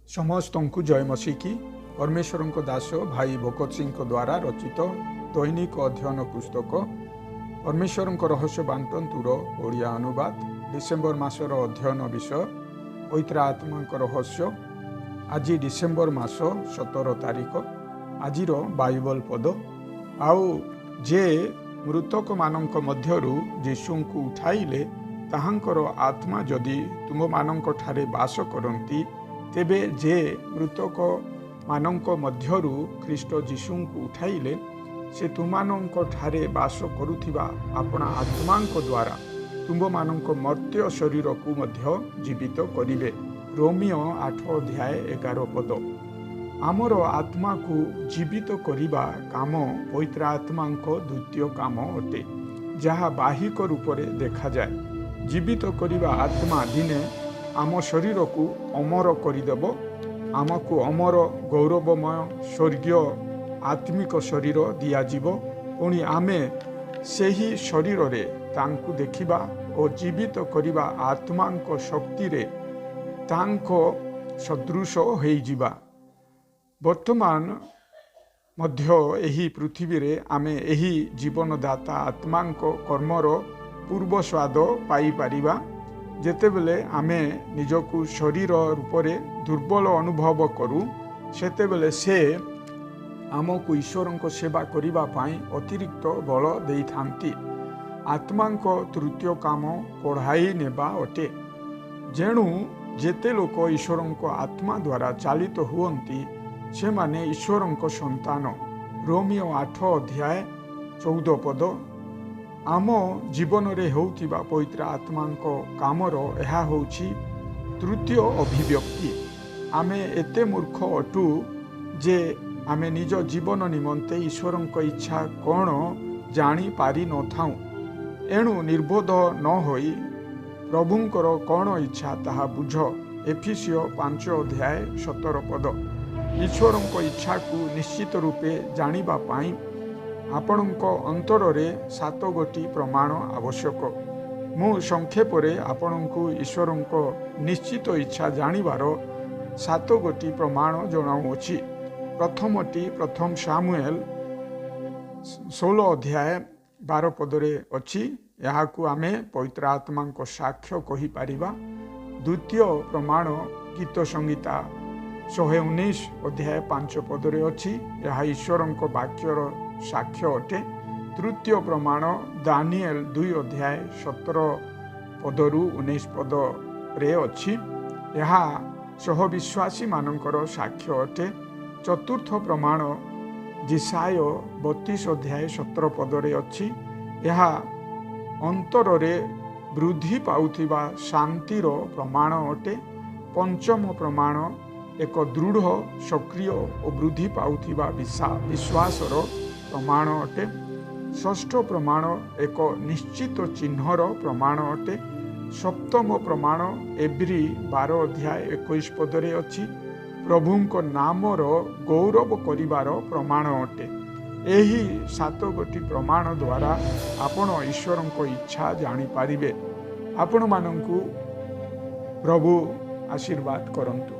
समस्त को जय मसीकी परमेश्वर को दास भाई भगत सिंह द्वारा रचित दैनिक अध्ययन पुस्तक परमेश्वर रहस्य बांटंतुर ओडिया अनुवाद डिसेम्बर मासर अध्ययन विषय पवित्र आत्मा रहस्य। आज डिसेम्बर मास 17 तारिख। आज बाइबल पद आउ जे मृतक मानक मध्यरु यीशु को उठाइले ताहांकर आत्मा जदि तुम मानक ठारे बास करती तेबे जे मृतक मानक मध्यरु ख्रीष्ट यीशु को उठाइले से तुमानंक ठारे बास करुथिबा अपना आत्मांक द्वारा तुम मानंक मर्त्य शरीर को मध्य जीवित करिवे। रोमियो 8 अध्याय 11 पद। आमर आत्मा को जीवित करिबा काम पवित्र आत्मांक द्वितीय काम अटे, जहा बाहिक रूप से देखा जाए। जीवित करिबा आत्मा दिने आम शरीर को अमर करदेव। आमको अमर गौरवमय स्वर्गीय आत्मिक शरीर दियाजिव। पुणी आमे सेही शरीर रे तांको देखिबा और जीवित करिबा आत्मांक शक्ति रे तांको सदृश होइजिबा। वर्तमान मध्य एही पृथ्वी रे आमे एही जीवनदाता आत्मांक कर्मर पूर्व स्वाद पाई परिबा। जेतेबेले आमे निजकु शरीर रूपरे दुर्बल अनुभव करू सेतेबेले से आमको ईश्वर सेवा करिबा पाई अतिरिक्त बल देई थांती। आत्मांक तृतीय काम पढ़ाई नेबा अटे। जेणु जेते लोक ईश्वर आत्मा द्वारा चालित हुअंती से माने ईश्वर संतान। रोमियो 8 अध्याय 14 पद। आम जीवन रे होउतिबा पवित्र आत्मांक कामर एहा होउछि तृतीय अभिव्यक्ति। आमे एते मूर्ख अटु जे आमे निज जीवन निमंते ईश्वर इच्छा कौन जानी पारि न थाउ। एणु निर्बोध न होई प्रभुंकर कौन इच्छा ताहा बुझ। एफिसियो 5 अध्याय 17 पद। ईश्वर इच्छा को निश्चित रूपे जानिबा पाई आपणक अंतर रे 7 गोटी प्रमाण आवश्यक। मु संक्षेप रे आपणको ईश्वर निश्चित इच्छा जानिबार 7 गोटी प्रमाण जणाउछि। प्रथमटी प्रथम सामुएल 16 अध्याय 12 पदरे अछि। याहाकु आमे पवित्र आत्मा को साक्ष्य कहि पारिबा। द्वितीय प्रमाण गीत संगीता 119 अध्याय 5 पदरे अछि। यह ईश्वर वाक्यर साक्ष्य अटे। तृतीय प्रमाण दानिएल 2 अध्याय 17 पदरु 19 पद रे अछि। यह सहविश्वासी मानकर साक्ष्य अटे। चतुर्थ प्रमाण जिसाय 32 अध्याय 17 पदरे अछि। यह अंतर रे वृद्धि पाउथिबा शांतिर प्रमाण अटे। पंचम प्रमाण एक दृढ़ सक्रिय और वृद्धि पाउथिबा विश्वासर प्रमाण अटे। षष्ठ प्रमाण एक निश्चित चिन्हर प्रमाण अटे। सप्तम प्रमाण एब्री 12 अध्याय 21 पदरे अछि। प्रभुंक नामर गौरव करिवार प्रमाण अटे। एही 7 गोटी प्रमाण द्वारा आपण ईश्वर इच्छा जानी पारिबे। आपण मानंकु प्रभु आशीर्वाद करंतु।